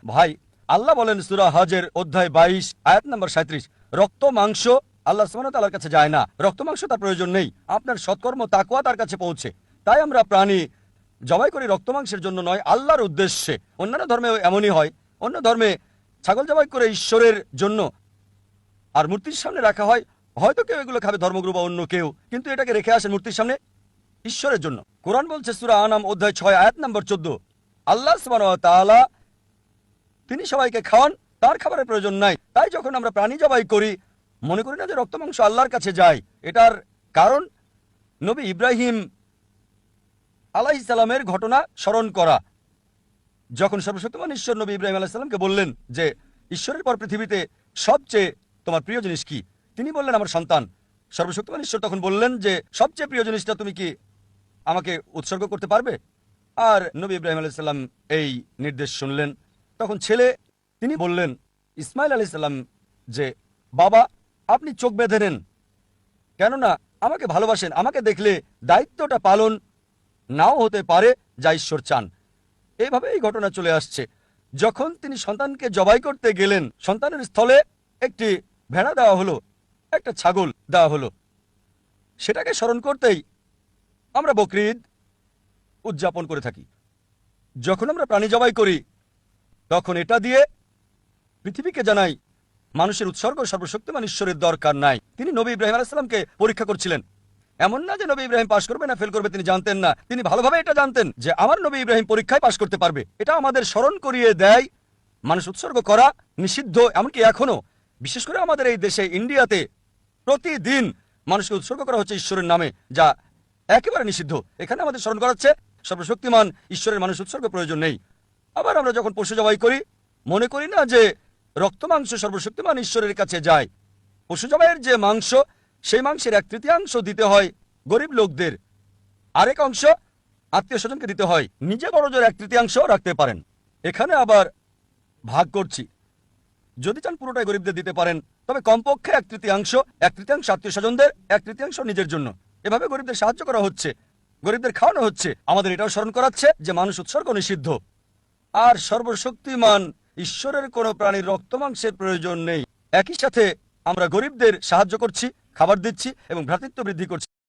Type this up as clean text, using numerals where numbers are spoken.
ভাই, আল্লাহ বলেন সূরা হজের অধ্যায় 22 আয়াত নম্বর 37, রক্ত মাংস আল্লাহ সুবহানাহু ওয়া তাআলার কাছে যায় না, রক্ত মাংস তার প্রয়োজন নেই, আপনার সৎকর্ম তাকওয়া তার কাছে পৌঁছে। তাই আমরা প্রাণী জবাই করি রক্ত মাংসের জন্য নয়, আল্লাহর উদ্দেশ্যে। অন্যান্য ধর্মেও এমনই হয়, অন্য ধর্মে ছাগল জবাই করে ঈশ্বরের জন্য আর মূর্তির সামনে রাখা হয়। হয়তো কেউ এগুলো খাবে, ধর্মগুরু বা অন্য কেউ, কিন্তু এটাকে রেখে আসেন মূর্তির সামনে ঈশ্বরের জন্য। কোরআন বলছে সূরা আনাম অধ্যায় 6 আয়াত নম্বর 14, আল্লাহ সুবহানাহু ওয়া তাআলা তিনি সবাইকে খাওয়ান, তার খাবারের প্রয়োজন নাই। তাই যখন আমরা প্রাণী জবাই করি, মনে করি না যে রক্ত মাংস আল্লাহর কাছে যায়। এটার কারণ নবী ইব্রাহিম আলাইহিস সালামের ঘটনা স্মরণ করা। যখন সর্বশক্তিমান ঈশ্বর নবী ইব্রাহিম আলাইহিস সালামকে বললেন যে ঈশ্বরের পর পৃথিবীতে সবচেয়ে তোমার প্রিয় জিনিস কি, তিনি বললেন আমার সন্তান। সর্বশক্তিমান ঈশ্বর তখন বললেন যে সবচেয়ে প্রিয় জিনিসটা তুমি কি আমাকে উৎসর্গ করতে পারবে? আর নবী ইব্রাহিম আলাইহিস সালাম এই নির্দেশ শুনলেন। তখন ছেলে তিনি বললেন ইসমাইল আলাইহিস সালাম যে বাবা, আপনি চোখ বেঁধে নেন, কেননা আমাকে ভালোবাসেন, আমাকে দেখলে দায়িত্বটা পালন নাও হতে পারে যা ঈশ্বর চান। এইভাবে এই ঘটনা চলে আসছে। যখন তিনি সন্তানকে জবাই করতে গেলেন, সন্তানের স্থলে একটি ভেড়া দেওয়া হলো, একটা ছাগল দেওয়া হলো। সেটাকে স্মরণ করতেই আমরা বকরিদ উদযাপন করে থাকি। যখন আমরা প্রাণী জবাই করি, তখন এটা দিয়ে পৃথিবীকে জানাই মানুষের উৎসর্গ সর্বশক্তিমান ঈশ্বরের দরকার নাই। তিনি নবী ইব্রাহিম আলাইহিস সালামকে পরীক্ষা করছিলেন। এমন না যে নবী ইব্রাহিম পাশ করবে না ফেল করবে, তিনি জানতেন না। তিনি ভালোভাবে এটা জানতেন যে আমার নবী ইব্রাহিম পরীক্ষায় পাশ করতে পারবে। এটা আমাদের স্মরণ করিয়ে দেয় মানুষ উৎসর্গ করা নিষিদ্ধ। এমনকি এখনো, বিশেষ করে আমাদের এই দেশে ইন্ডিয়াতে, প্রতিদিন মানুষকে উৎসর্গ করা হচ্ছে ঈশ্বরের নামে, যা একেবারে নিষিদ্ধ। এখানে আমাদের স্মরণ করাচ্ছে সর্বশক্তিমান ঈশ্বরের মানুষ উৎসর্গ প্রয়োজন নেই। আবার আমরা যখন পশু জবাই করি, মনে করি না যে রক্ত মাংস সর্বশক্তিমান ঈশ্বরের কাছে যায়। পশু জবাইয়ের যে মাংস, সেই মাংসের 1/3 দিতে হয় গরিব লোকদের, আরেক অংশ আত্মীয় স্বজনকে দিতে হয়। নিজে বড়জোর 1/3 রাখতে পারেন। এখানে আবার ভাগ করছি, যদি চান পুরোটাই গরিবদের দিতে পারেন, তবে কমপক্ষে 1/3 আত্মীয় স্বজনদের, 1/3 নিজের জন্য। এভাবে গরিবদের সাহায্য করা হচ্ছে, গরিবদের খাওয়ানো হচ্ছে। আমাদের এটাও স্মরণ করাচ্ছে যে মানুষ উৎসর্গ নিষিদ্ধ। আর সর্বশক্তিমান ঈশ্বরের কোনো প্রাণীর রক্ত মাংসের প্রয়োজন নেই। একই সাথে আমরা গরিবদের সাহায্য করছি, খাবার দিচ্ছি এবং ভ্রাতৃত্ব বৃদ্ধি করছি।